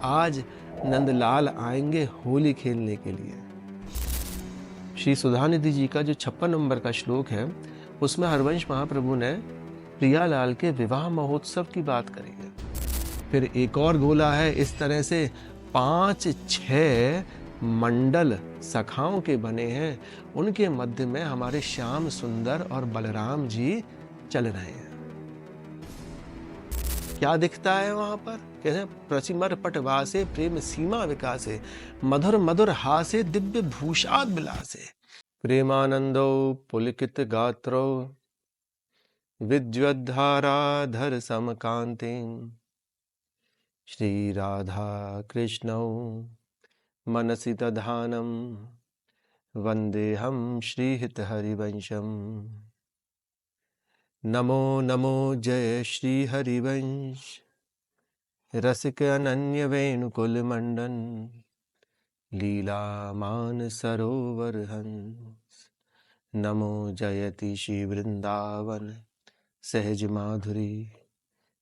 आज नंदलाल आएंगे होली खेलने के लिए। श्री सुधानिधि जी का जो 56 नंबर का श्लोक है, उसमें हरवंश महाप्रभु ने प्रियालाल के विवाह महोत्सव की बात करी है। फिर एक और गोला है, इस तरह से 5-6 मंडल सखाओं के बने हैं, उनके मध्य में हमारे श्याम सुंदर और बलराम जी चल रहे हैं। क्या दिखता है वहां पर? कहते हैं प्रसिमर पटवासे प्रेम सीमा विकासे, मधुर मधुर हासे दिव्य भूषाद विलासे, प्रेमानंदो पुलकित गात्रो विद्युद्धाराधर समकांति, श्री राधा कृष्णौ मनसि दधानम वंदेहम श्रीहित हरिवंशम। नमो नमो जय श्री हरिवंश, रसिक अनन्य वेणुकुल मंडन, लीला मान सरोवर हंस। नमो जयति श्री वृंदावन, सहज माधुरी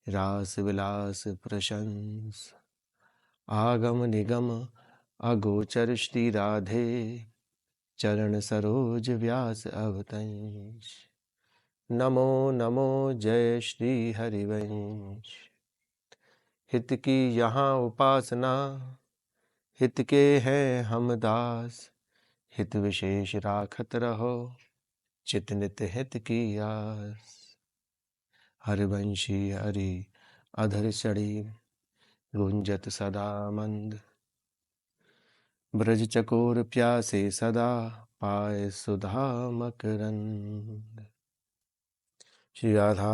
रास विलास प्रशंस। आगम निगम अगोचर श्री राधे, चरण सरोज व्यास अवतंस। नमो नमो जय श्री हरिवंश। हित की यहाँ उपासना, हित के हैं हम दास, हित विशेष राखत रहो, चित नित हित की आस। हरिवंशी हरि अधर चढ़ी, गुंजत सदा मंद, ब्रज चकोर प्यासे सदा, पाए सुधा मकरंद। श्री राधा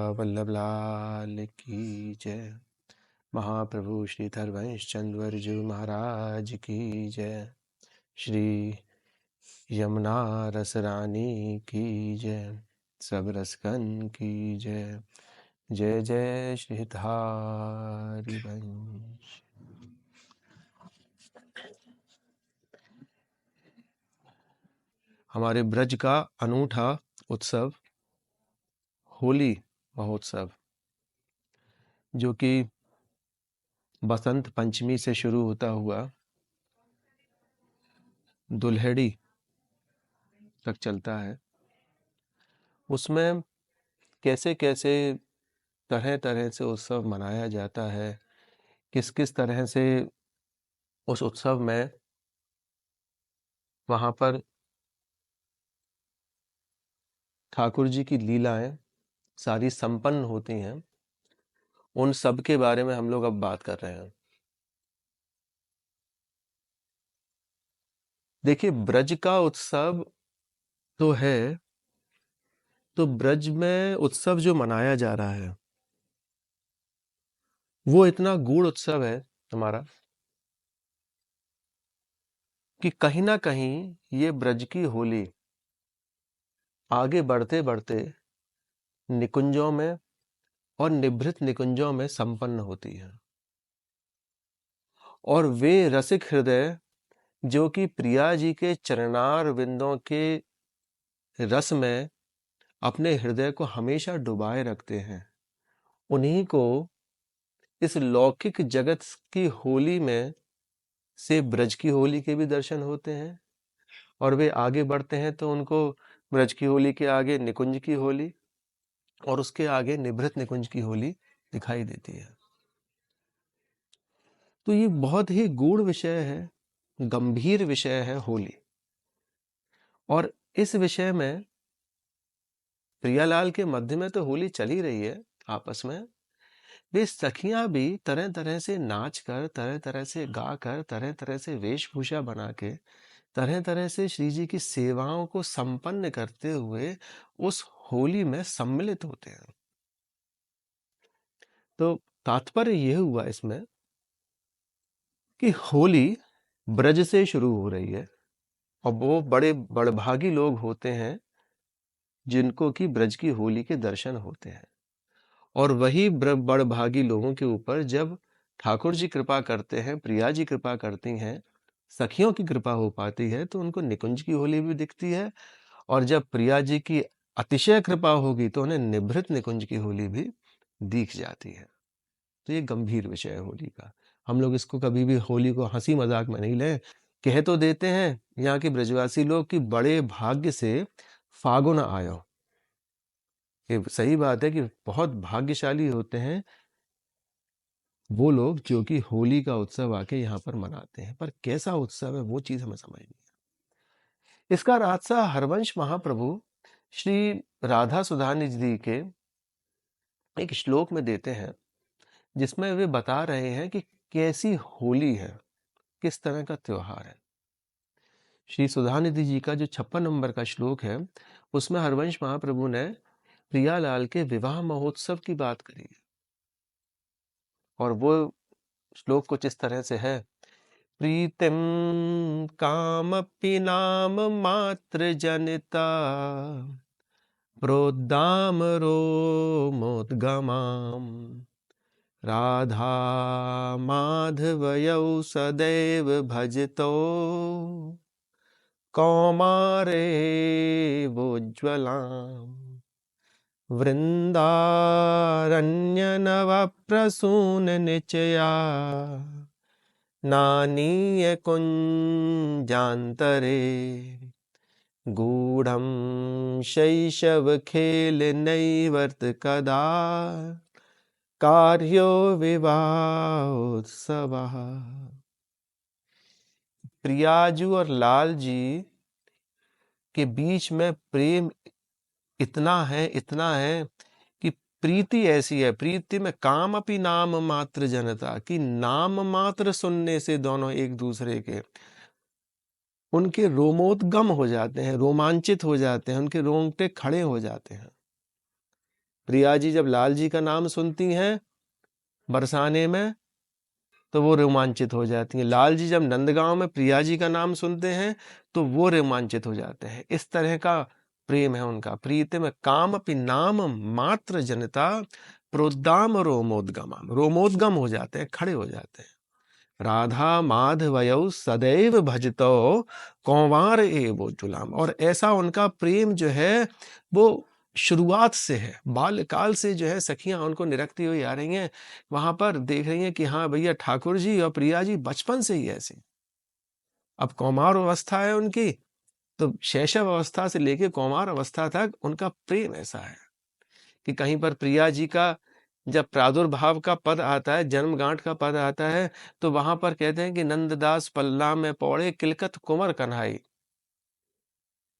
वल्लभ लाल की जय। महाप्रभु श्री हरवंश चंद्रवर्जु महाराज की जय। श्री यमुना रस रानी की जय। सब रसगन की जय। जय जय श्री हरिवंश। हमारे ब्रज का अनूठा उत्सव होली महोत्सव, जो कि बसंत पंचमी से शुरू होता हुआ दुल्हेड़ी तक चलता है, उसमें कैसे कैसे तरह तरह से उत्सव मनाया जाता है, किस किस तरह से उस उत्सव में वहाँ पर ठाकुर जी की लीलाएं सारी संपन्न होती हैं, उन सब के बारे में हम लोग अब बात कर रहे हैं। देखिए, ब्रज का उत्सव तो है, तो ब्रज में उत्सव जो मनाया जा रहा है वो इतना गूढ़ उत्सव है हमारा, कि कहीं ना कहीं ये ब्रज की होली आगे बढ़ते बढ़ते निकुंजों में और निभृत निकुंजों में संपन्न होती है। और वे रसिक हृदय जो कि प्रिया जी के चरणार विंदों के रस में अपने हृदय को हमेशा डुबाए रखते हैं, उन्हीं को इस लौकिक जगत की होली में से ब्रज की होली के भी दर्शन होते हैं, और वे आगे बढ़ते हैं तो उनको ब्रज की होली के आगे निकुंज की होली और उसके आगे निभृत निकुंज की होली दिखाई देती है। तो ये बहुत ही गूढ़ विषय है, गंभीर विषय है होली। और इस विषय में प्रियालाल के मध्य में तो होली चल ही रही है आपस में, वे सखियां भी तरह तरह से नाच कर, तरह तरह से गा कर, तरह तरह से वेशभूषा बना के, तरह तरह से श्री जी की सेवाओं को संपन्न करते हुए उस होली में सम्मिलित होते हैं। तो तात्पर्य यह हुआ इसमें कि होली ब्रज से शुरू हो रही है, और वो बड़े बड़भागी लोग होते हैं जिनको कि ब्रज की होली के दर्शन होते हैं। और वही बड़भागी लोगों के ऊपर जब ठाकुर जी कृपा करते हैं, प्रिया जी कृपा करती हैं, सखियों की कृपा हो पाती है, तो उनको निकुंज की होली भी दिखती है। और जब प्रिया जी की अतिशय कृपा होगी तो उन्हें निभृत निकुंज की होली भी दिख जाती है। तो ये गंभीर विषय है होली का। हम लोग इसको कभी भी होली को हंसी मजाक में नहीं लें। कह तो देते हैं यहाँ के ब्रजवासी लोग कि बड़े भाग्य से फागुन आयो। ये सही बात है कि बहुत भाग्यशाली होते हैं वो लोग जो कि होली का उत्सव आके यहाँ पर मनाते हैं। पर कैसा उत्सव है वो चीज हमें समझ नहीं। इसका रास्ता हरवंश महाप्रभु श्री राधा सुधानिधि जी के एक श्लोक में देते हैं, जिसमें वे बता रहे हैं कि कैसी होली है, किस तरह का त्योहार है। श्री सुधानिधि जी का जो 56 नंबर का श्लोक है, उसमें हरवंश महाप्रभु ने प्रियालाल के विवाह महोत्सव की बात करी है। और वो श्लोक कुछ इस तरह से है, प्रीतिम कामपि नाम मात्र जनिता प्रोद्दाम रोमोद्गमाम राधा माधवयौ सदैव भजतो कौमारे वोज्ज्वलाम् वृन्दारण्यनवप्रसून निचया नानीय कुञ्जान्तरे गूढ़ं शैशवखेलनैवर्त कदा कार्यो विवाहोत्सवः। प्रियाजू और लाल जी के बीच में प्रेम इतना है कि प्रीति ऐसी है, प्रीति में काम अपनी नाम मात्र जनता, कि नाम मात्र सुनने से दोनों एक दूसरे के उनके रोमोद्गम हो जाते हैं, रोमांचित हो जाते हैं, उनके रोंगटे खड़े हो जाते हैं। प्रिया जी जब लाल जी का नाम सुनती हैं बरसाने में तो वो रोमांचित हो जाती हैं। लाल जी जब नंदगांव में प्रिया जी का नाम सुनते हैं तो वो रोमांचित हो जाते हैं। इस तरह का प्रेम है उनका। प्रीति में काम अपनी नाम मात्र जनता प्रोद्दाम रोमोद्गम, रोमोद्गम हो जाते हैं, खड़े हो जाते हैं। राधा माधवयौ सदैव भजतो कौंवार एवो जुलाम। और ऐसा उनका प्रेम जो है वो शुरुआत से है, बाल्यकाल से जो है सखियां उनको निरखती हुई आ रही हैं। वहां पर देख रही हैं कि हाँ भैया ठाकुर जी और प्रिया जी बचपन से ही ऐसे। अब कौमार अवस्था है उनकी, तो शैशव अवस्था से लेके कौमार अवस्था तक उनका प्रेम ऐसा है कि कहीं पर प्रिया जी का जब प्रादुर्भाव का पद आता है, जन्मगांठ का पद आता है, तो वहां पर कहते हैं कि नंददास पल्ला में पौड़े किलकत कुंवर कन्हाई,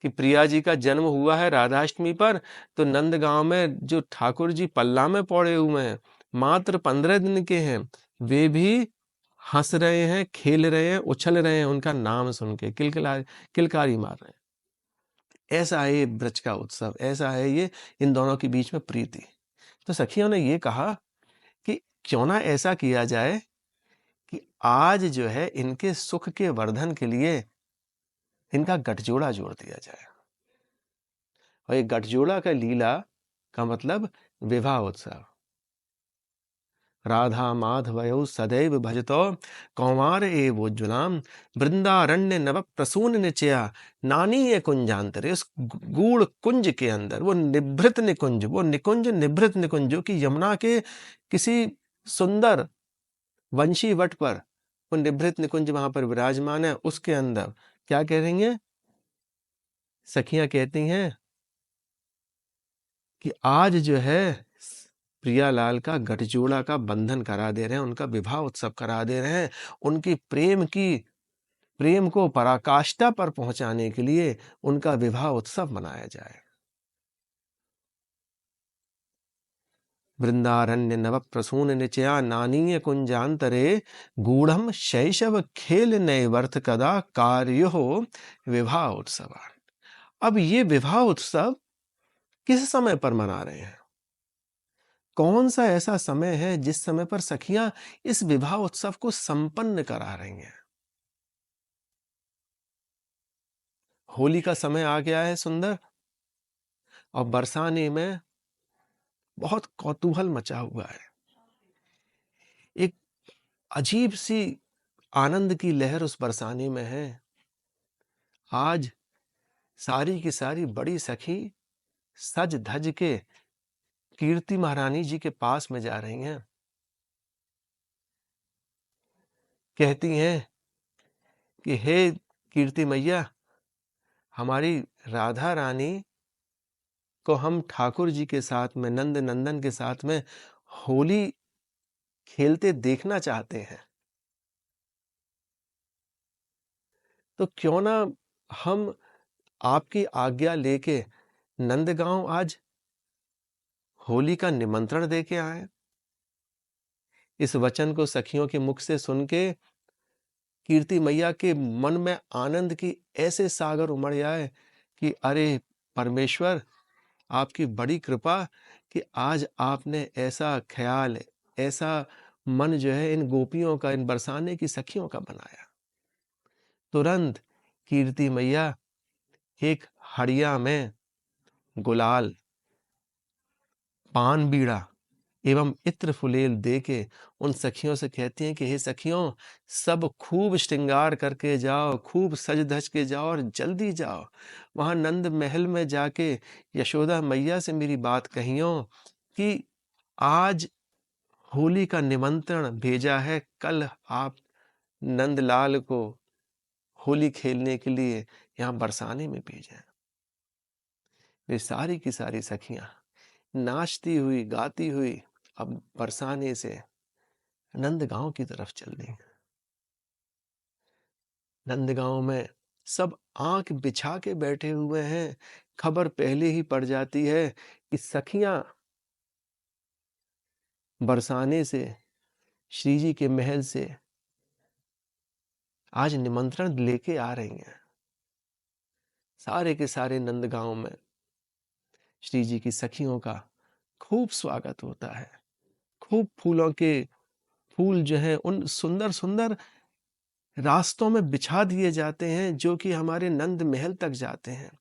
कि प्रिया जी का जन्म हुआ है राधाष्टमी पर, तो नंदगांव में जो ठाकुर जी पल्ला में पौड़े हुए हैं, मात्र 15 दिन के हैं, वे भी हंस रहे हैं, खेल रहे हैं, उछल रहे हैं उनका नाम सुन के, किलकारी मार रहे हैं। ऐसा है ये ब्रज का उत्सव, ऐसा है ये इन दोनों के बीच में प्रीति। तो सखियों ने ये कहा कि क्यों ना ऐसा किया जाए कि आज जो है इनके सुख के वर्धन के लिए इनका गठजोड़ा जोड़ दिया जाए। और ये गठजोड़ा का लीला का मतलब विवाह उत्सव। राधा माधवयो सदैव भजतो कौमार एवोज्ज्वलाम वृंदारण्य नव प्रसून निचया नानीय कुंजांतरे। उस गूढ़ कुंज के अंदर, वो निभृत निकुंज, वो निकुंज निभृत निकुंज जो कि यमुना के किसी सुंदर वंशी वट पर वो निभृत निकुंज वहां पर विराजमान है, उसके अंदर क्या कह रही हैं सखियां? कहती हैं कि आज जो है प्रियालाल का गठजोड़ा का बंधन करा दे रहे हैं, उनका विवाह उत्सव करा दे रहे हैं। उनकी प्रेम को पराकाष्ठा पर पहुंचाने के लिए उनका विवाह उत्सव मनाया जाए। वृंदारण्य नव प्रसून निचया नानीय कुंजांतरे गूढ़म शैशव खेल नैवर्थ कदा कार्यो विवाह उत्सव। अब ये विवाह उत्सव किस समय पर मना रहे हैं? कौन सा ऐसा समय है जिस समय पर सखियां इस विवाह उत्सव को संपन्न करा रही हैं? होली का समय आ गया है सुंदर, और बरसाने में बहुत कौतूहल मचा हुआ है। एक अजीब सी आनंद की लहर उस बरसाने में है। आज सारी की सारी बड़ी सखी सज धज के कीर्ति महारानी जी के पास में जा रही हैं। कहती हैं कि हे कीर्ति मैया, हमारी राधा रानी को हम ठाकुर जी के साथ में, नंद नंदन के साथ में होली खेलते देखना चाहते हैं। तो क्यों ना हम आपकी आज्ञा लेके नंदगांव आज होली का निमंत्रण देके आए। इस वचन को सखियों के मुख से सुन के कीर्ति मैया के मन में आनंद की ऐसे सागर उमड़ आए कि अरे परमेश्वर, आपकी बड़ी कृपा कि आज आपने ऐसा ख्याल, ऐसा मन जो है इन गोपियों का, इन बरसाने की सखियों का बनाया। तुरंत कीर्ति मैया एक हड़िया में गुलाल, पान बीड़ा एवं इत्र फुलेल दे के उन सखियों से कहती हैं कि हे सखियों, सब खूब श्रृंगार करके जाओ, खूब सज धज के जाओ और जल्दी जाओ। वहां नंद महल में जाके यशोदा मैया से मेरी बात कहियो कि आज होली का निमंत्रण भेजा है, कल आप नंदलाल को होली खेलने के लिए यहाँ बरसाने में भेजा है। वे सारी की सारी सखियां नाचती हुई, गाती हुई अब बरसाने से नंदगांव की तरफ चल दी। नंदगांव में सब आंख बिछा के बैठे हुए हैं। खबर पहले ही पड़ जाती है कि सखियां बरसाने से, श्री जी के महल से आज निमंत्रण लेके आ रही हैं। सारे के सारे नंदगांव में श्री जी की सखियों का खूब स्वागत होता है। खूब फूलों के फूल जो है उन सुंदर सुंदर रास्तों में बिछा दिए जाते हैं जो कि हमारे नंद महल तक जाते हैं।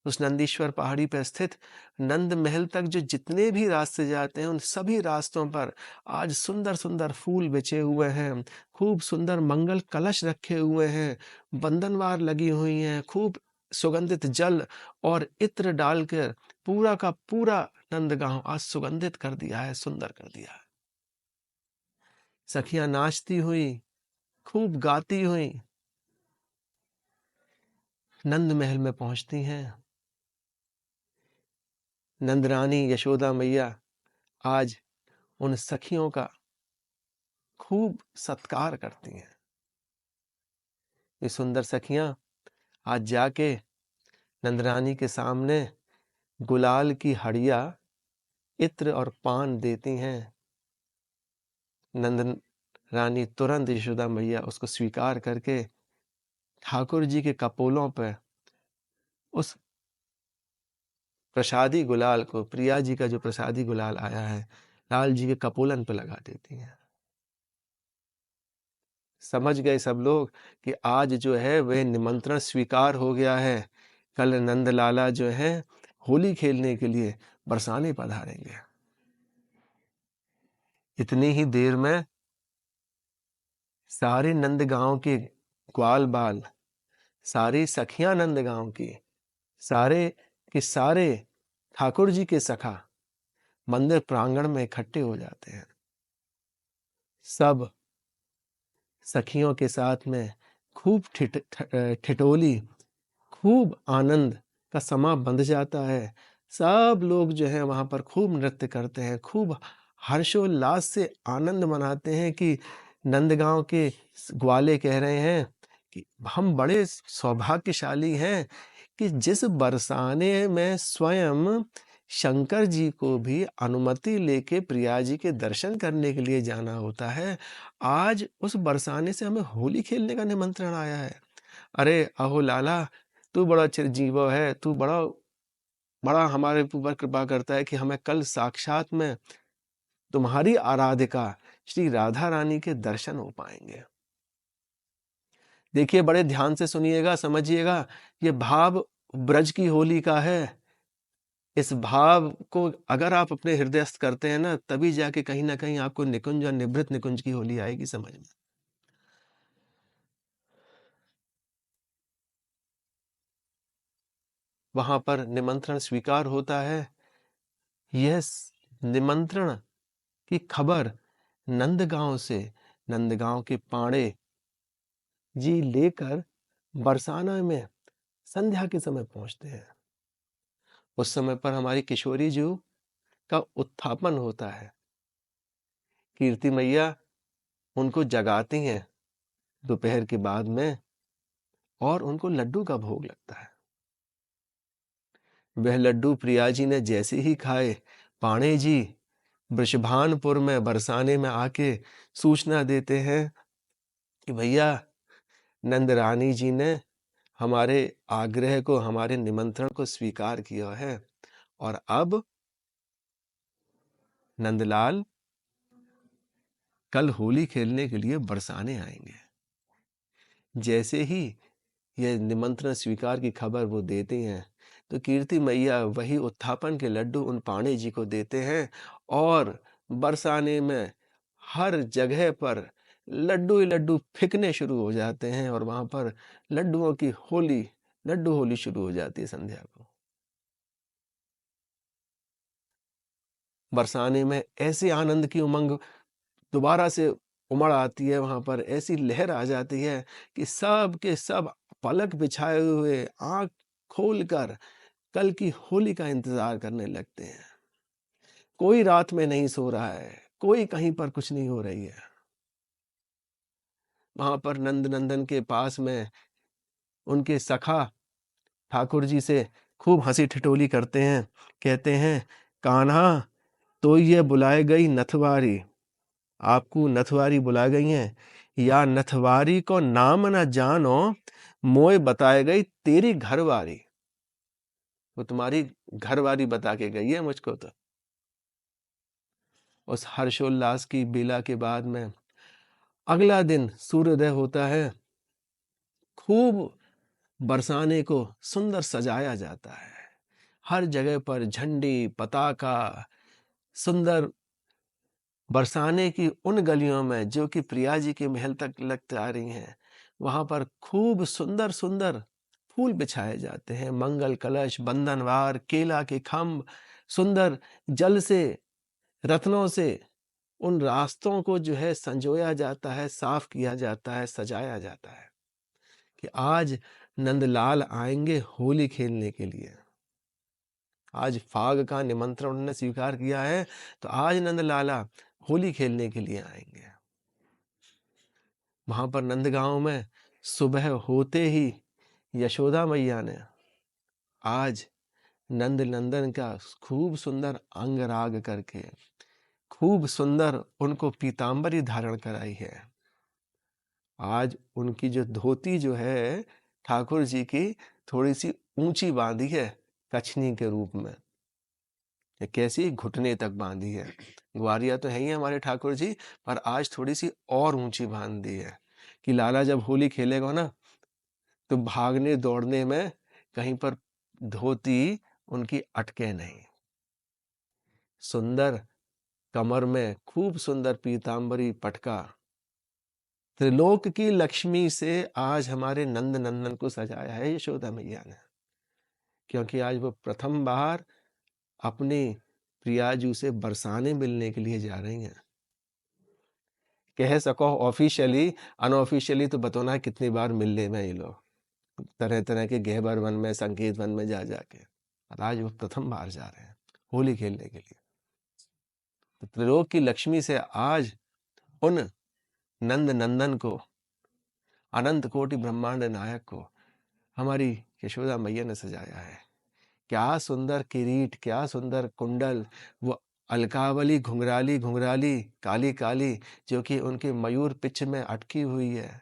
उस नंदीश्वर पहाड़ी पर स्थित नंद महल तक जो जितने भी रास्ते जाते हैं, उन सभी रास्तों पर आज सुंदर सुंदर फूल बिछे हुए हैं। खूब सुंदर मंगल कलश रखे हुए हैं, बंधनवार लगी हुई हैं, खूब सुगंधित जल और इत्र डालकर पूरा का पूरा नंदगांव आज सुगंधित कर दिया है, सुंदर कर दिया है। सखियां नाचती हुई, खूब गाती हुई नंद महल में पहुंचती हैं। नंदरानी यशोदा मैया आज उन सखियों का खूब सत्कार करती हैं। ये सुंदर सखियां आज जाके नंदरानी के सामने गुलाल की हड़िया, इत्र और पान देती हैं। नंद रानी तुरंत यशोदा मैया उसको स्वीकार करके ठाकुर जी के कपोलों पर उस प्रसादी गुलाल को, प्रिया जी का जो प्रसादी गुलाल आया है, लाल जी के कपोलन पर लगा देती हैं। समझ गए सब लोग कि आज जो है वह निमंत्रण स्वीकार हो गया है। कल नंदलाला जो है होली खेलने के लिए बरसाने पधारेंगे। इतनी ही देर में सारे नंदगांव के ग्वाल बाल, सारी सखियां नंदगांव की, सारे के सारे ठाकुर जी के सखा मंदिर प्रांगण में इकट्ठे हो जाते हैं। सब सखियों के साथ में खूब ठिठोली, खूब आनंद का समा बंध जाता है। सब लोग जो है वहां पर खूब नृत्य करते हैं, खूब हर्षोल्लास से आनंद मनाते हैं कि नंदगांव के ग्वाले कह रहे हैं कि हम बड़े सौभाग्यशाली हैं कि जिस बरसाने में स्वयं शंकर जी को भी अनुमति लेके प्रिया जी के दर्शन करने के लिए जाना होता है, आज उस बरसाने से हमें होली खेलने का निमंत्रण आया है। अरे अहो लाला, तू बड़ा चिरंजीव है, तू बड़ा बड़ा हमारे ऊपर कृपा करता है कि हमें कल साक्षात में तुम्हारी आराधिका श्री राधा रानी के दर्शन हो पाएंगे। देखिए, बड़े ध्यान से सुनिएगा, समझिएगा, ये भाव ब्रज की होली का है। इस भाव को अगर आप अपने हृदयस्थ करते हैं ना, तभी जाके कहीं ना कहीं आपको निकुंज और निभृत निकुंज की होली आएगी समझ में। वहां पर निमंत्रण स्वीकार होता है। यह निमंत्रण की खबर नंदगांव से, नंदगांव के पाड़े जी लेकर बरसाना में संध्या के समय पहुंचते हैं। उस समय पर हमारी किशोरी जी का उत्थापन होता है। कीर्ति मैया उनको जगाती हैं दोपहर के बाद में और उनको लड्डू का भोग लगता है। वह लड्डू प्रिया जी ने जैसे ही खाए, पाणे जी वृषभानपुर में बरसाने में आके सूचना देते हैं कि भैया नंद रानी जी ने हमारे आग्रह को, हमारे निमंत्रण को स्वीकार किया है और अब नंदलाल कल होली खेलने के लिए बरसाने आएंगे। जैसे ही यह निमंत्रण स्वीकार की खबर वो देते हैं तो कीर्ति मैया वही उत्थापन के लड्डू उन पाणे जी को देते हैं और बरसाने में हर जगह पर लड्डू ही लड्डू फेंकने शुरू हो जाते हैं और वहां पर लड्डुओं की होली, लड्डू होली शुरू हो जाती है संध्या को। बरसाने में ऐसे आनंद की उमंग दोबारा से उमड़ आती है, वहां पर ऐसी लहर आ जाती है कि सब के सब पलक बिछाए हुए आंख खोलकर कल की होली का इंतजार करने लगते हैं। कोई रात में नहीं सो रहा है, कोई कहीं पर कुछ नहीं हो रही है। वहां पर नंद नंदन के पास में उनके सखा ठाकुर जी से खूब हंसी ठिठोली करते हैं। कहते हैं, कान्हा तो ये बुलाए गई नथवारी, आपको नथवारी बुला गई हैं, या नथवारी को नाम न जानो, मोए बताए गई तेरी घरवारी। वो तुम्हारी घरवारी बता के गई है मुझको। तो उस हर्षोल्लास की बेला के बाद में अगला दिन सूर्योदय होता है। खूब बरसाने को सुंदर सजाया जाता है। हर जगह पर झंडी, पताका, सुंदर बरसाने की उन गलियों में जो कि प्रिया जी के महल तक लगते आ रही हैं, वहां पर खूब सुंदर सुंदर फूल बिछाए जाते हैं। मंगल कलश, बंधनवार, केला के खम्भ, सुंदर जल से, रत्नों से उन रास्तों को जो है संजोया जाता है, साफ किया जाता है, सजाया जाता है कि आज नंदलाल आएंगे होली खेलने के लिए। आज फाग का निमंत्रण उन्होंने स्वीकार किया है तो आज नंदलाला होली खेलने के लिए आएंगे। वहां पर नंदगांव में सुबह होते ही यशोदा मैया ने आज नंद नंदन का खूब सुंदर अंगराग करके खूब सुंदर उनको पीतांबरी धारण कराई है। आज उनकी जो धोती जो है ठाकुर जी की थोड़ी सी ऊंची बांधी है, कछनी के रूप में। ये कैसी घुटने तक बांधी है। ग्वारिया तो है ही हमारे ठाकुर जी, पर आज थोड़ी सी और ऊंची बांध दी है कि लाला जब होली खेलेगा ना तो भागने दौड़ने में कहीं पर धोती उनकी अटके नहीं। सुंदर कमर में खूब सुंदर पीतांबरी पटका, त्रिलोक की लक्ष्मी से आज हमारे नंद नंदन को सजाया है यशोदा मैया ने। क्योंकि आज वो प्रथम बार अपनी प्रियाजू से बरसाने मिलने के लिए जा रही हैं। कह सको ऑफिशियली, अनऑफिशियली तो बतौना कितनी बार मिलने में ये लोग तरह तरह के गहबर वन में, संकेत वन में जा जाके, और आज वो प्रथम बार जा रहे हैं होली खेलने के लिए। तो त्रिलोक की लक्ष्मी से आज उन नंद नंदन को, अनंत कोटि ब्रह्मांड नायक को हमारी यशोदा मैया ने सजाया है। क्या सुंदर किरीट, क्या सुंदर कुंडल, वो अलकावली घुंघराली घुंघराली काली काली जो कि उनके मयूर पिच में अटकी हुई है।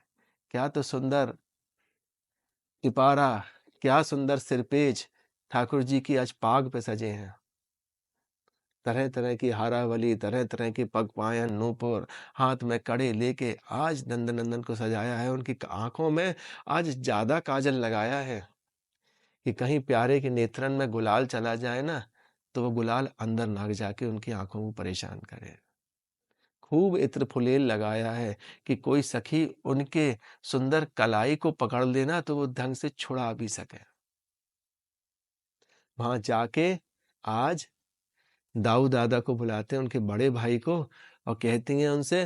क्या तो सुंदर तिपारा, क्या सुंदर सिरपेज ठाकुर जी की आज पाग पे सजे हैं। तरह तरह की हारावली, तरह तरह की पगपायन, नूपुर, हाथ में कड़े लेके आज नंद नंदन को सजाया है। उनकी आंखों में आज ज्यादा काजल लगाया है कि कहीं प्यारे के नेत्रन में गुलाल चला जाए ना तो वो गुलाल अंदर ना जाके उनकी आंखों को परेशान करे। खूब इत्र फुलेल लगाया है कि कोई सखी उनके सुंदर कलाई को पकड़ लेना तो वो ढंग से छुड़ा भी सके। वहां जाके आज दाऊ दादा को बुलाते हैं, उनके बड़े भाई को, और कहती हैं उनसे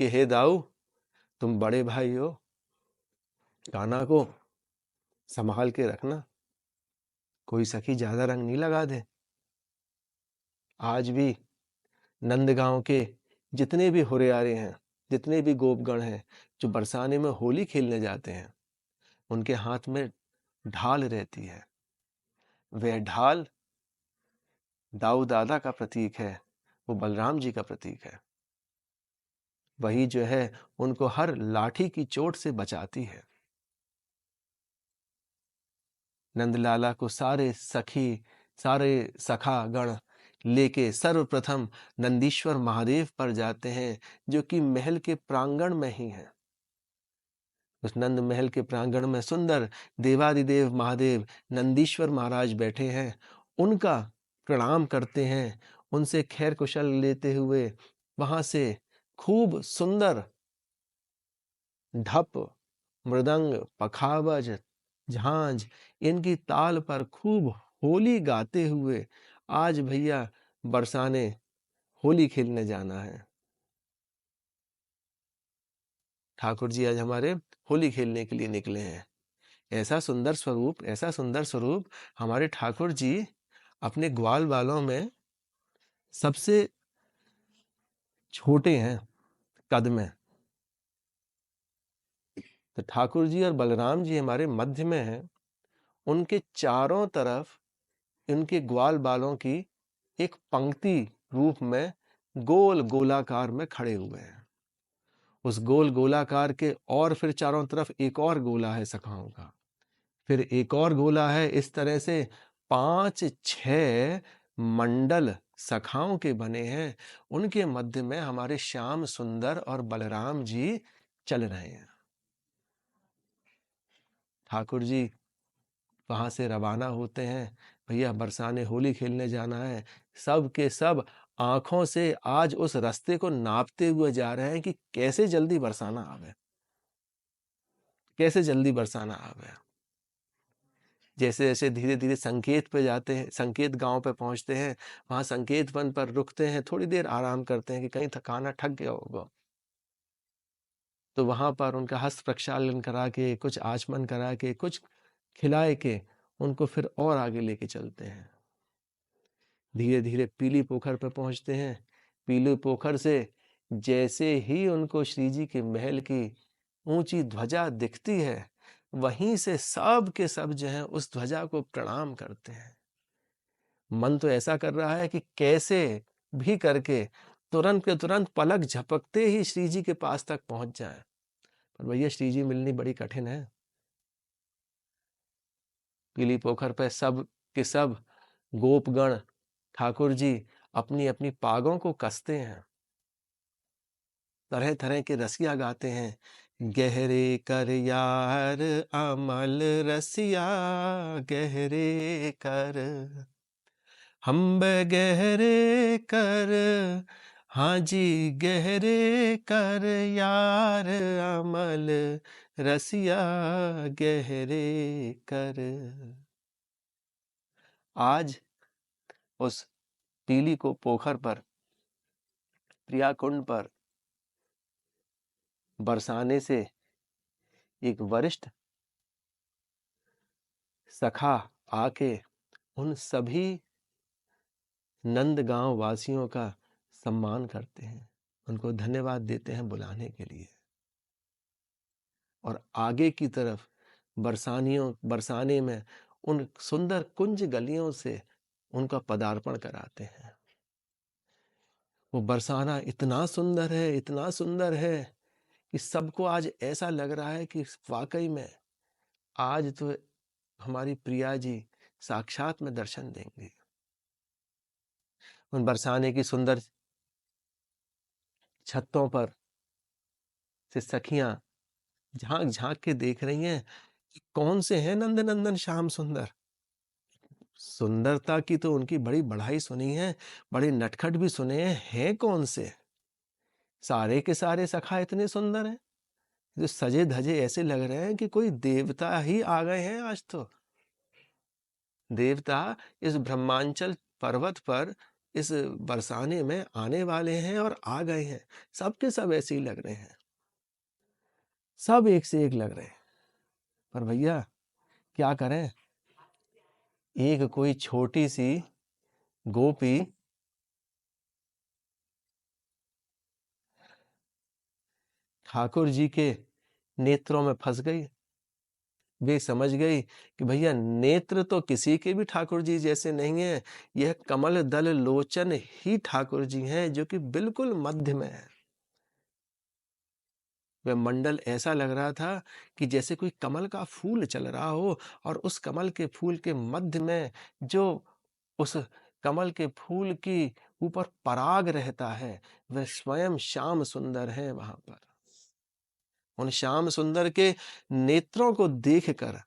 कि हे दाऊ, तुम बड़े भाई हो, कान्हा को संभाल के रखना, कोई सखी ज्यादा रंग नहीं लगा दे। आज भी नंदगांव के जितने भी हुरियारे हैं, जितने भी गोपगण हैं, जो बरसाने में होली खेलने जाते हैं, उनके हाथ में ढाल रहती है। वह ढाल दाऊ दादा का प्रतीक है, वो बलराम जी का प्रतीक है। वही जो है उनको हर लाठी की चोट से बचाती है। नंदलाला को सारे सखा गण लेके सर्वप्रथम नंदीश्वर महादेव पर जाते हैं, जो कि महल के प्रांगण में ही है। उस नंद महल के प्रांगण में सुंदर देवादिदेव महादेव नंदीश्वर महाराज बैठे हैं। उनका प्रणाम करते हैं, उनसे खैर कुशल लेते हुए वहां से खूब सुंदर ढप, मृदंग, पखावज, झांझ इनकी ताल पर खूब होली गाते हुए आज भैया बरसाने होली खेलने जाना है। ठाकुर जी आज हमारे होली खेलने के लिए निकले हैं। ऐसा सुंदर स्वरूप हमारे ठाकुर जी अपने ग्वाल बालों में सबसे छोटे हैं कद में। तो ठाकुर जी और बलराम जी हमारे मध्य में हैं। उनके चारों तरफ इनके ग्वाल बालों की एक पंक्ति रूप में गोल गोलाकार में खड़े हुए हैं। उस गोल गोलाकार के और फिर चारों तरफ एक और गोला है सखाओं का, फिर एक और गोला है। इस तरह से 5-6 मंडल सखाओं के बने हैं। उनके मध्य में हमारे श्याम सुंदर और बलराम जी चल रहे हैं। ठाकुर जी वहां से रवाना होते हैं, भैया बरसाने होली खेलने जाना है। सब के सब आंखों से आज उस रास्ते को नापते हुए जा रहे हैं कि कैसे जल्दी बरसाना आवे, कैसे जल्दी बरसाना आवे। जैसे जैसे धीरे धीरे संकेत पे जाते हैं, संकेत गांव पे पहुंचते हैं, वहां संकेत वन पर रुकते हैं, थोड़ी देर आराम करते हैं कि कहीं थकाना थक गया होगा। तो वहां पर उनका हस्त प्रक्षालन करा के, कुछ आचमन करा के, कुछ खिलाए के उनको फिर और आगे लेके चलते हैं। धीरे धीरे पीली पोखर पर पहुंचते हैं। पीली पोखर से जैसे ही उनको श्री जी के महल की ऊंची ध्वजा दिखती है, वहीं से सब के सब जो है उस ध्वजा को प्रणाम करते हैं। मन तो ऐसा कर रहा है कि कैसे भी करके तुरंत के तुरंत पलक झपकते ही श्री जी के पास तक पहुंच जाए। पर भैया श्री जी मिलनी बड़ी कठिन है। पीली पोखर पर सब के सब गोपगण ठाकुर जी अपनी अपनी पागों को कसते हैं, तरह तरह के रसिया गाते हैं। गहरे कर यार अमल रसिया, गहरे कर हम गहरे कर, हाँ जी गहरे कर यार अमल रसिया, गहरे कर। आज उस पीली को पोखर पर, प्रिया कुंड पर बरसाने से एक वरिष्ठ सखा आके उन सभी नंदगांव वासियों का सम्मान करते हैं, उनको धन्यवाद देते हैं बुलाने के लिए। और आगे की तरफ बरसाने में उन सुंदर कुंज गलियों से उनका पदार्पण कराते हैं। वो बरसाना इतना सुंदर है, इतना सुंदर है कि सबको आज ऐसा लग रहा है कि वाकई में आज तो हमारी प्रिया जी साक्षात में दर्शन देंगे। उन बरसाने की सुंदर छतों पर से सखियां झांक झांक के देख रही हैं कि कौन से हैं नंद नंदन श्याम सुंदर। सुंदरता की तो उनकी बड़ी बढ़ाई सुनी है, बड़े नटखट भी सुने हैं कौन से। सारे के सारे सखा इतने सुंदर हैं, जो सजे धजे ऐसे लग रहे हैं कि कोई देवता ही आ गए हैं। आज तो देवता इस ब्रह्मांचल पर्वत पर इस बरसाने में आने वाले हैं और आ गए हैं। सबके सब ऐसे ही लग रहे हैं, सब एक से एक लग रहे हैं। पर भैया क्या करें, एक कोई छोटी सी गोपी ठाकुर जी के नेत्रों में फंस गई। वे समझ गई कि भैया नेत्र तो किसी के भी ठाकुर जी जैसे नहीं है, यह कमल दल लोचन ही ठाकुर जी हैं, जो कि बिल्कुल मध्य में है। वह मंडल ऐसा लग रहा था कि जैसे कोई कमल का फूल चल रहा हो, और उस कमल के फूल के मध्य में जो उस कमल के फूल की ऊपर पराग रहता है, वह स्वयं श्याम सुंदर है वहां पर। उन श्याम सुंदर के नेत्रों को देखकर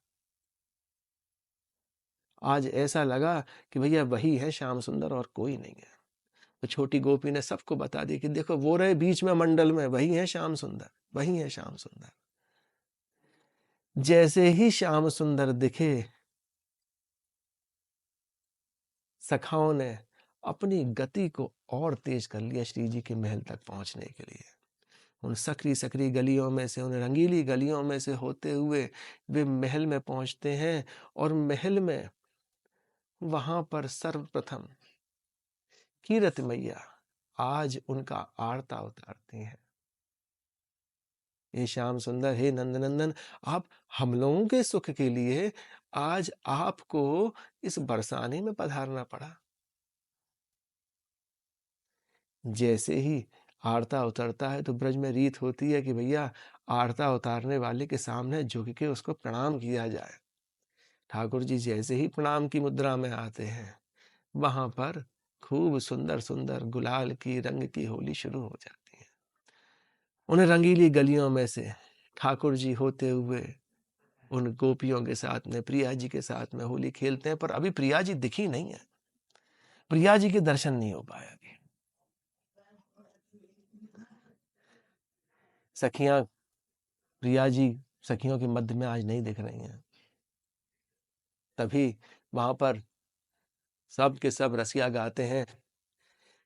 आज ऐसा लगा कि भैया वही है श्याम सुंदर और कोई नहीं है। तो छोटी गोपी ने सबको बता दी कि देखो वो रहे बीच में मंडल में, वही है श्याम सुंदर, वही है श्याम सुंदर। जैसे ही श्याम सुंदर दिखे, सखाओं ने अपनी गति को और तेज कर लिया श्री जी के महल तक पहुंचने के लिए। उन सकरी सकरी गलियों में से, उन रंगीली गलियों में से होते हुए वे महल में पहुंचते हैं, और महल में वहां पर सर्वप्रथम कीरत मैया आज उनका आरता उतारती हैं। हे श्याम सुंदर, हे नंदनंदन, आप हम लोगों के सुख के लिए आज आपको इस बरसाने में पधारना पड़ा। जैसे ही आरता उतरता है तो ब्रज में रीत होती है कि भैया आरता उतारने वाले के सामने झुक के उसको प्रणाम किया जाए। ठाकुर जी जैसे ही प्रणाम की मुद्रा में आते हैं, वहां पर खूब सुंदर सुंदर गुलाल की रंग की होली शुरू हो जाती है। उन रंगीली गलियों में से ठाकुर जी होते हुए उन गोपियों के साथ में, प्रिया जी के साथ में होली खेलते हैं। पर अभी प्रिया जी दिखी नहीं है, प्रिया जी के दर्शन नहीं हो पाए अभी। सखियां, प्रिया जी सखियों के मध्य में आज नहीं दिख रही हैं। तभी वहां पर सब के सब रसिया गाते हैं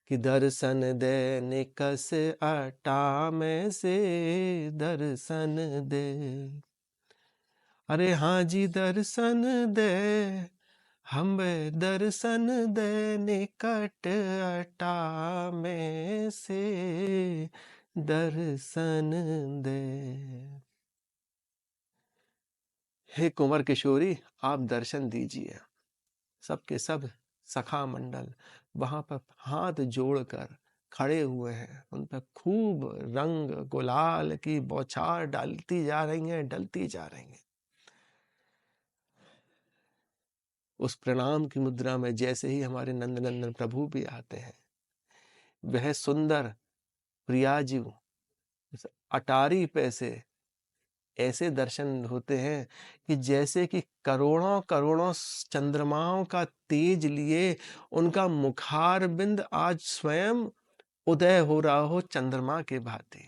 कि दर्शन दे निकस अटा में से, दर्शन दे। अरे हाँ जी दर्शन दे, हम दर्शन दे निकट अटा में से, दर्शन दे। हे कुंवर किशोरी, आप दर्शन दीजिए। सबके सब सखा मंडल वहां पर हाथ जोड़कर खड़े हुए हैं। उन पर खूब रंग गुलाल की बौछार डालती जा रही हैं, डलती जा रही हैं। उस प्रणाम की मुद्रा में जैसे ही हमारे नंदनंदन प्रभु भी आते हैं, वह सुंदर प्रियाजू अटारी पे से ऐसे दर्शन होते हैं कि जैसे कि करोड़ों करोड़ों चंद्रमाओं का तेज लिए उनका मुखार बिंद आज स्वयं उदय हो रहा हो चंद्रमा के भांति।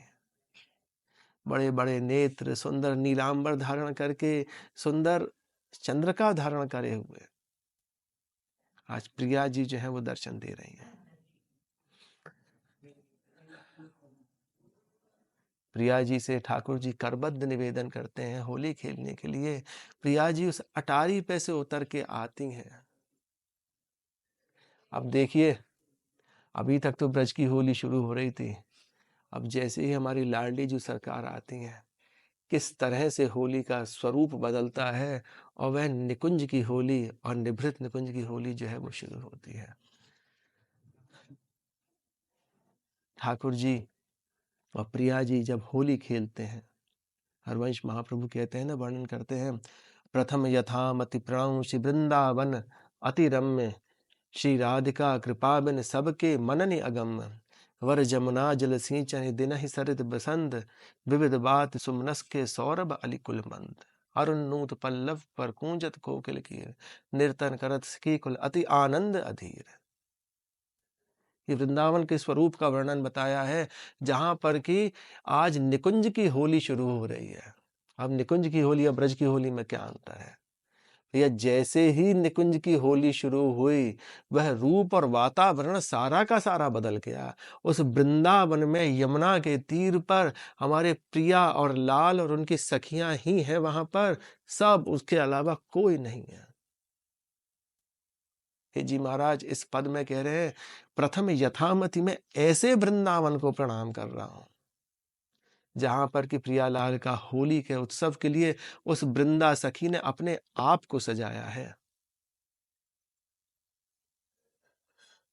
बड़े बड़े नेत्र, सुंदर नीलांबर धारण करके, सुंदर चंद्र का धारण करे हुए आज प्रिया जी जो है वो दर्शन दे रही हैं। प्रिया जी से ठाकुर जी करबद्ध निवेदन करते हैं होली खेलने के लिए। प्रिया जी उस अटारी पे से उतर के आती हैं। अब देखिए, अभी तक तो ब्रज की होली शुरू हो रही थी, अब जैसे ही हमारी लाडली जी सरकार आती हैं, किस तरह से होली का स्वरूप बदलता है, और वह निकुंज की होली और निभृत निकुंज की होली जो है वो शुरू होती है। ठाकुर जी और प्रिया जी जब होली खेलते हैं, हरवंश महाप्रभु कहते हैं ना, वर्णन करते हैं, प्रथम यथामति प्रणव वृंदावन अति रम्य, श्री राधिका कृपा बिन सबके मननि अगम, वर जमुना जल सिंचन दिन ही सरित बसंत, विविध बात सुमनस के सौरभ अलिकुल मंद, अरुण नूत पल्लव पर कूंजत कोकिल कीर, निर्तन करत सखी कुल अति आनंद अधीर। ये वृंदावन के स्वरूप का वर्णन बताया है, जहां पर कि आज निकुंज की होली शुरू हो रही है। अब निकुंज की होली और ब्रज की होली में क्या अंतर है? या जैसे ही निकुंज की होली शुरू हुई, वह रूप और वातावरण सारा का सारा बदल गया। उस वृंदावन में यमुना के तीर पर हमारे प्रिया और लाल और उनकी सखियां ही हैं वहां पर, सब, उसके अलावा कोई नहीं है। हे जी महाराज इस पद में कह रहे हैं, प्रथम यथामति में ऐसे वृंदावन को प्रणाम कर रहा हूं जहां पर कि प्रियालाल का होली के उत्सव के लिए उस वृंदा सखी ने अपने आप को सजाया है।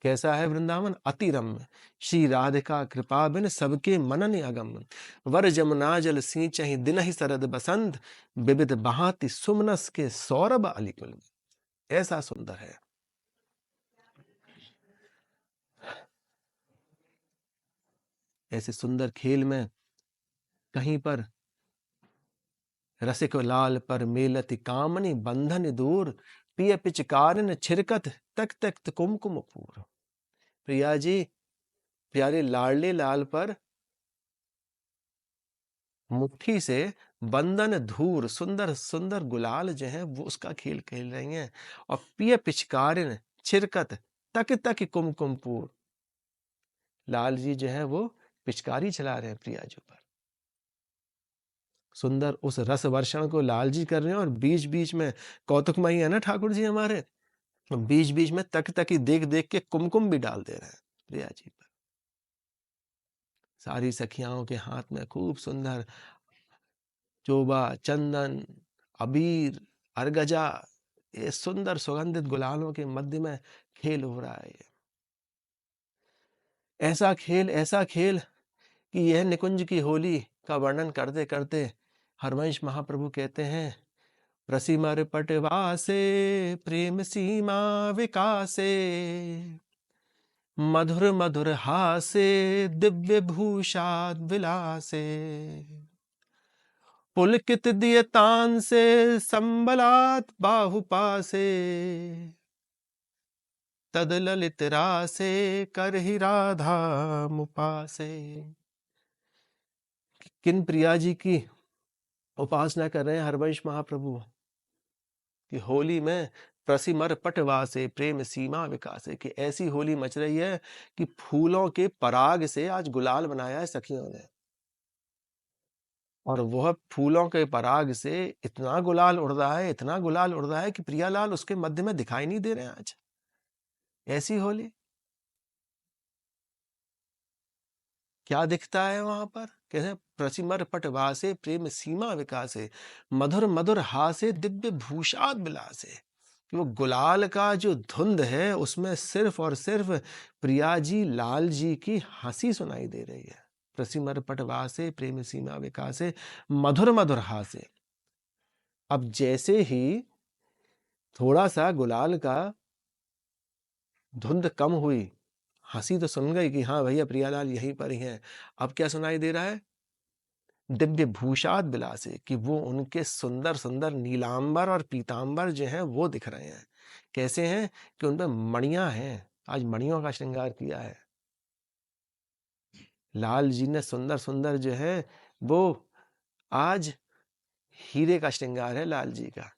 कैसा है वृंदावन? अति रम्य, श्री राधिका कृपा बिन सबके मनन अगम, वर जमुना जल सिंचहि दिन ही शरद बसंत, विविध बहाति सुमनस के सौरभ अलिकुल। ऐसा सुंदर है। ऐसे सुंदर खेल में कहीं पर रसिक लाल पर मेलति कामनी बंधन दूर, पिय पिचकारिन छिरकत तक तख्त कुमकुम पूर। प्रिया जी प्यारे लाडले लाल पर मुट्ठी से बंधन धूर, सुंदर सुंदर गुलाल जो है वो उसका खेल खेल रही हैं, और पिय पिचकारिन छिरकत तक तक कुमकुमपुर, लाल जी जो है वो पिचकारी चला रहे हैं प्रिया जी पर। सुंदर उस रस वर्षण को लाल जी कर रहे हैं, और बीच बीच में कौतुकमयी है ना ठाकुर जी हमारे, बीच बीच में तक तक ही देख देख के कुमकुम भी डाल दे रहे हैं प्रिया जी पर। सारी सखियाओं के हाथ में खूब सुंदर चोबा, चंदन, अबीर, अरगजा, ये सुंदर सुगंधित गुलालों के मध्य में खेल हो रहा है। ऐसा खेल कि यह निकुंज की होली का वर्णन करते करते हरवंश महाप्रभु कहते हैं, प्रसिमर पटवासे प्रेम सीमा विकासे, मधुर मधुर हासे दिव्य भूषाद विलासे, पुलकित दिए तान से संबलात बाहुपासे, तद ललित रासे कर ही राधा मुपासे। किन प्रिया जी की उपासना कर रहे हैं हरवंश महाप्रभु कि होली में प्रसिमर पटवासे प्रेम सीमा विकासे, कि ऐसी होली मच रही है कि फूलों के पराग से आज गुलाल बनाया है सखियों ने, और वह फूलों के पराग से इतना गुलाल उड़ रहा है, इतना गुलाल उड़ रहा है कि प्रियालाल उसके मध्य में दिखाई नहीं दे रहे हैं आज। ऐसी होली क्या दिखता है वहां पर? कहते प्रसिमर पटवासे प्रेम सीमा विकासे, मधुर मधुर हासे दिव्य भूषाद विलासे, कि वो गुलाल का जो धुंध है उसमें सिर्फ और सिर्फ प्रिया जी लाल जी की हंसी सुनाई दे रही है। प्रसिमर पटवासे प्रेम सीमा विकासे मधुर मधुर हासे। अब जैसे ही थोड़ा सा गुलाल का धुंध कम हुई, हंसी तो सुन गई कि हाँ भैया प्रियालाल यहीं पर ही हैं, अब क्या सुनाई दे रहा है? दिव्य भूषाद बिलासे, कि वो उनके सुंदर सुंदर नीलांबर और पीतांबर जो हैं वो दिख रहे हैं। कैसे हैं? कि उनपे मणियां हैं, आज मणियों का श्रृंगार किया है लाल जी ने। सुंदर सुंदर जो है वो आज हीरे का श्रृंगार है लाल जी का,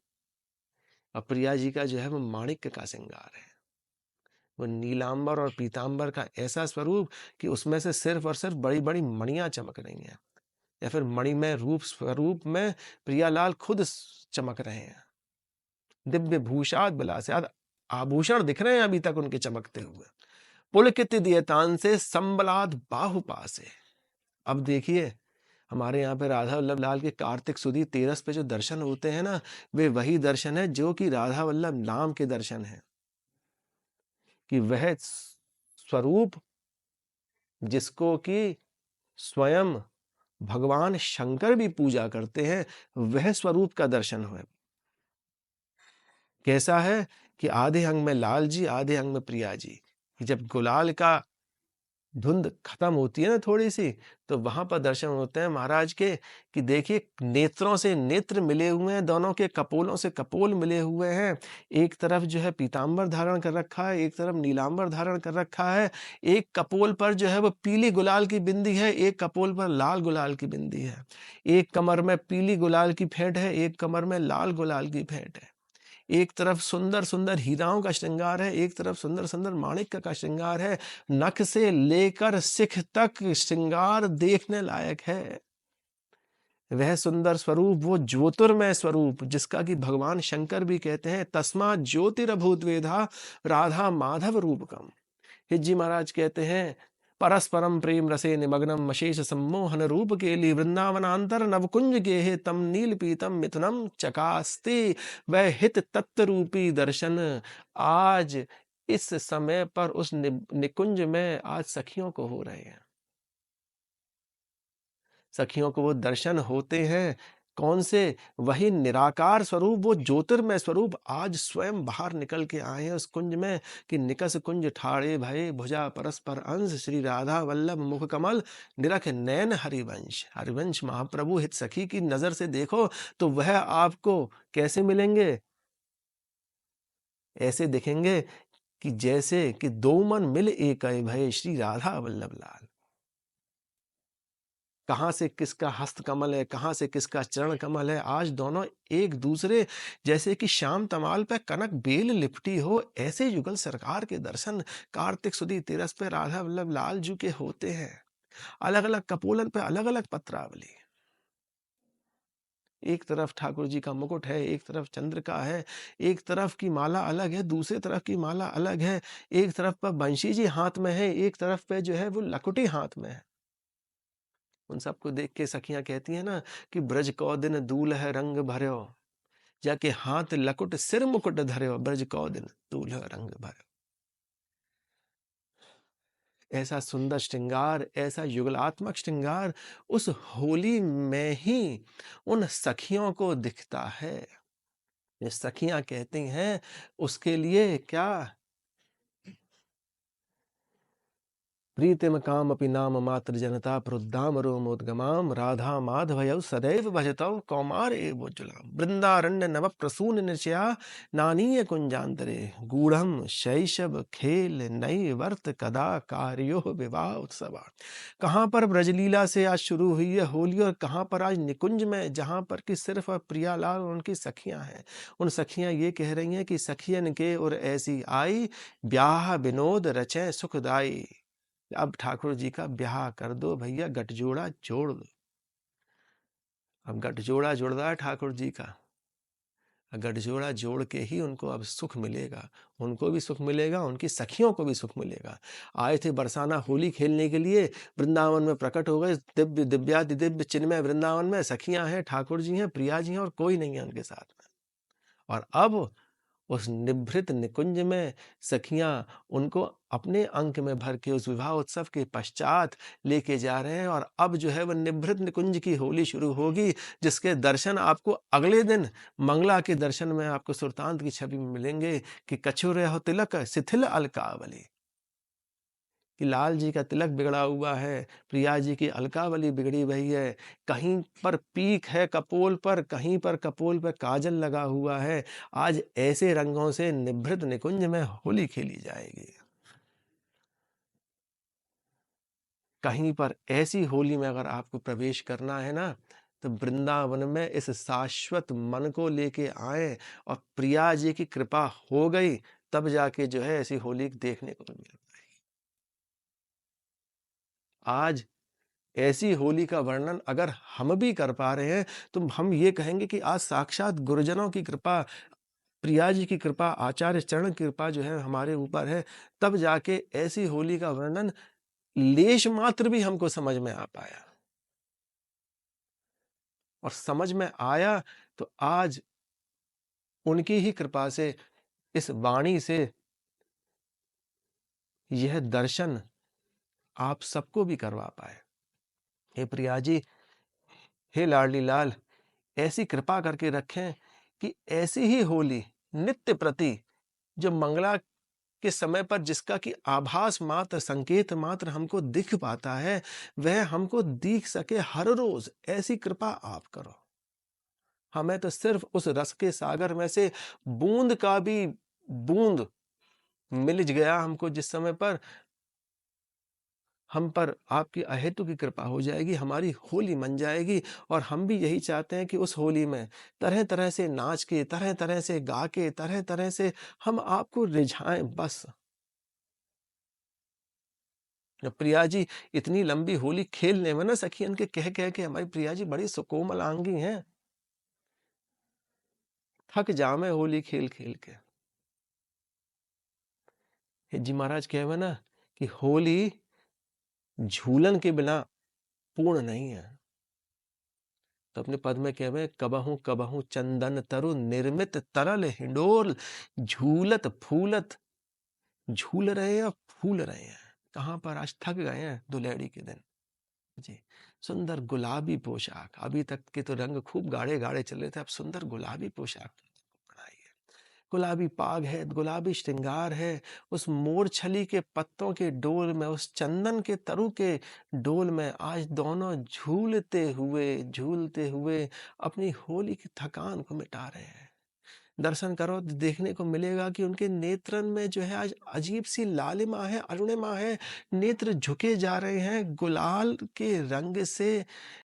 और प्रिया जी का जो है वो माणिक्य का श्रृंगार है। वो नीलांबर और पीतांबर का ऐसा स्वरूप कि उसमें से सिर्फ और सिर्फ बड़ी बड़ी मणियां चमक रही हैं, या फिर मणिमय रूप स्वरूप में प्रियालाल खुद चमक रहे हैं। दिव्य भूषाद बिलासे, आभूषण दिख रहे हैं अभी तक उनके चमकते हुए। पुलकित दियतान से संबलाद बाहुपासे। अब देखिए हमारे यहाँ पे राधा वल्लभ लाल के कार्तिक सुदी तेरस पे जो दर्शन होते हैं ना, वे वही दर्शन है जो कि राधा वल्लभ नाम के दर्शन है, कि वह स्वरूप जिसको कि स्वयं भगवान शंकर भी पूजा करते हैं, वह स्वरूप का दर्शन है। कैसा है? कि आधे अंग में लाल जी, आधे अंग में प्रिया जी, कि जब गुलाल का धुंध खत्म होती है ना थोड़ी सी, तो वहां पर दर्शन होते हैं महाराज के, कि देखिए नेत्रों से नेत्र मिले हुए हैं, दोनों के कपोलों से कपोल मिले हुए हैं। एक तरफ जो है पीतांबर धारण कर रखा है, एक तरफ नीलांबर धारण कर रखा है। एक कपोल पर जो है वो पीली गुलाल की बिंदी है, एक कपोल पर लाल गुलाल की बिंदी है। एक कमर में पीली गुलाल की फेंट है, एक कमर में लाल गुलाल की फेंट है। एक तरफ सुंदर-सुंदर हीराओं का श्रृंगार है, एक तरफ सुंदर-सुंदर माणिक्य का श्रृंगार है। नख से लेकर शिख तक श्रृंगार देखने लायक है। वह सुंदर स्वरूप, वो ज्योतिर्मय स्वरूप जिसका कि भगवान शंकर भी कहते हैं, तस्मात् ज्योतिरभूत वेदा राधा माधव रूपकम। हित जी महाराज कहते हैं, परस्परम प्रेम रसे निमग्नम अशेष सम्मोहन रूप के लिए वृंदावनांतर नवकुंज के हे तम नील पीतम मिथुनम चकास्ते। वह हित तत्व रूपी दर्शन आज इस समय पर उस निकुंज में आज सखियों को हो रहे हैं। सखियों को वो दर्शन होते हैं, कौन से? वही निराकार स्वरूप, वो ज्योतिर्मय स्वरूप आज स्वयं बाहर निकल के आए हैं उस कुंज में कि निकस कुंज ठाड़े भये भुजा परस्पर अंश श्री राधा वल्लभ मुख कमल निरख नैन हरिवंश। हरिवंश महाप्रभु हित सखी की नजर से देखो तो वह आपको कैसे मिलेंगे? ऐसे दिखेंगे कि जैसे कि दो मन मिल एक भय श्री राधा वल्लभ लाल। कहाँ से किसका हस्त कमल है, कहाँ से किसका चरण कमल है। आज दोनों एक दूसरे जैसे कि श्याम तमाल पे कनक बेल लिपटी हो, ऐसे युगल सरकार के दर्शन कार्तिक सुदी तेरस पे राधा वल्लभ लाल जी के होते हैं। अलग अलग कपोलन पे अलग अलग पत्रावली। एक तरफ ठाकुर जी का मुकुट है, एक तरफ चंद्रिका है, एक तरफ की माला अलग है, दूसरे तरफ की माला अलग है। एक तरफ पर बंशी जी हाथ में है, एक तरफ पे जो है वो लकुटी हाथ में है। उन सबको देख के सखियां कहती हैं ना कि ब्रज को दिन दूल है रंग भर्यो, जाके हाथ लकुट सिर मुकुट धर्यो, ब्रज को दिन दूल है रंग भर्यो। ऐसा सुंदर श्रृंगार, ऐसा युगलात्मक श्रृंगार उस होली में ही उन सखियों को दिखता है। ये सखियां कहती हैं उसके लिए क्या? प्रीतिम काम अपि नाम मात्र जनता प्रुद्धाम रोमोद्गमाम राधा माधवयौ सदैव भजतौ कौमार एव उज्ज्वलाम। वृंदारण्य नव प्रसून निश्चया नानीय कुंजांतरे गूढ़म शैशव खेल नई वर्त कदा कार्यो विवाह उत्सवा। कहाँ पर ब्रजलीला से आज शुरू हुई है होली और कहाँ पर आज निकुंज में, जहाँ पर कि सिर्फ प्रियालाल और उनकी सखियां हैं। उन सखियां ये कह रही हैं कि सखियन के और ऐसी आई ब्याह विनोद रचे सुखदाई। अब ठाकुर जी का ब्याह कर दो भैया, गठजोड़ा जोड़ दो। अब गठजोड़ा जुड़ रहा है ठाकुर जी का, गठजोड़ा जोड़ के ही उनको अब सुख मिलेगा। उनको भी सुख मिलेगा, उनकी सखियों को भी सुख मिलेगा। आए थे बरसाना होली खेलने के लिए, वृंदावन में प्रकट हो गए दिव्य दिव्यादि दिव्य चिन्मय वृंदावन में सखियां हैं, ठाकुर जी हैं, प्रिया जी हैं और कोई नहीं है उनके साथ में। और अब उस निभृत निकुंज में सखियां उनको अपने अंक में भर के उस विवाह उत्सव के पश्चात लेके जा रहे हैं। और अब जो है वह निभृत निकुंज की होली शुरू होगी, जिसके दर्शन आपको अगले दिन मंगला के दर्शन में आपको सुरतांत की छवि में मिलेंगे कि कछु रहो तिलक शिथिल अलकावली, कि लाल जी का तिलक बिगड़ा हुआ है, प्रिया जी की अलकावली बिगड़ी हुई है, कहीं पर पीक है कपोल पर, कहीं पर कपोल पर काजल लगा हुआ है। आज ऐसे रंगों से निभृत निकुंज में होली खेली जाएगी। कहीं पर ऐसी होली में अगर आपको प्रवेश करना है ना, तो वृंदावन में इस शाश्वत मन को लेके आए और प्रिया जी की कृपा हो गई, तब जाके जो है ऐसी होली देखने को मिल पाएगी। आज ऐसी होली का वर्णन अगर हम भी कर पा रहे हैं, तो हम ये कहेंगे कि आज साक्षात गुरुजनों की कृपा, प्रिया जी की कृपा, आचार्य चरण की कृपा जो है हमारे ऊपर है, तब जाके ऐसी होली का वर्णन लेश मात्र भी हमको समझ में आ पाया। और समझ में आया तो आज उनकी ही कृपा से, इस वाणी से यह दर्शन आप सबको भी करवा पाए। हे प्रिया जी, हे लाडली लाल, ऐसी कृपा करके रखें कि ऐसी ही होली नित्य प्रति जो मंगला के समय पर जिसका कि आभास मात्र, संकेत मात्र हमको दिख पाता है, वह हमको दिख सके हर रोज, ऐसी कृपा आप करो। हमें तो सिर्फ उस रस के सागर में से बूंद का भी बूंद मिल गया हमको जिस समय पर, हम पर आपकी अहेतु की कृपा हो जाएगी, हमारी होली मन जाएगी और हम भी यही चाहते हैं कि उस होली में तरह-तरह से नाच के, तरह-तरह से गा के, तरह-तरह से हम आपको रिझाएँ बस। प्रिया जी इतनी लंबी होली खेलने में ना सखियन के कह-कह के हमारी प्रिया जी बड़ी सुकोमलांगी हैं। थक जावें होली खेल-खेल के। हे जी महाराज कहवे ना कि होली झूलन के बिना पूर्ण नहीं है। तो अपने पद में कहवे कबहू कबहू चंदन तरु निर्मित तरल हिंडोल झूलत फूलत झूल रहे हैं फूल रहे हैं। कहाँ पर आज थक गए हैं दुलेड़ी के दिन। जी सुंदर गुलाबी पोशाक अभी तक के तो रंग खूब गाढ़े गाढ़े चल रहे थे, अब सुंदर गुलाबी पोशाक बनाई है। गुलाबी पाग है, गुलाबी श्रृंगार है, उस मोरछली के पत्तों के डोल में, उस चंदन के तरु के डोल में आज दोनों झूलते हुए अपनी होली की थकान को मिटा रहे हैं। दर्शन करो तो देखने को मिलेगा कि उनके नेत्रन में जो है आज अजीब सी लालिमा है, अरुणिमा है, नेत्र झुके जा रहे हैं गुलाल के रंग से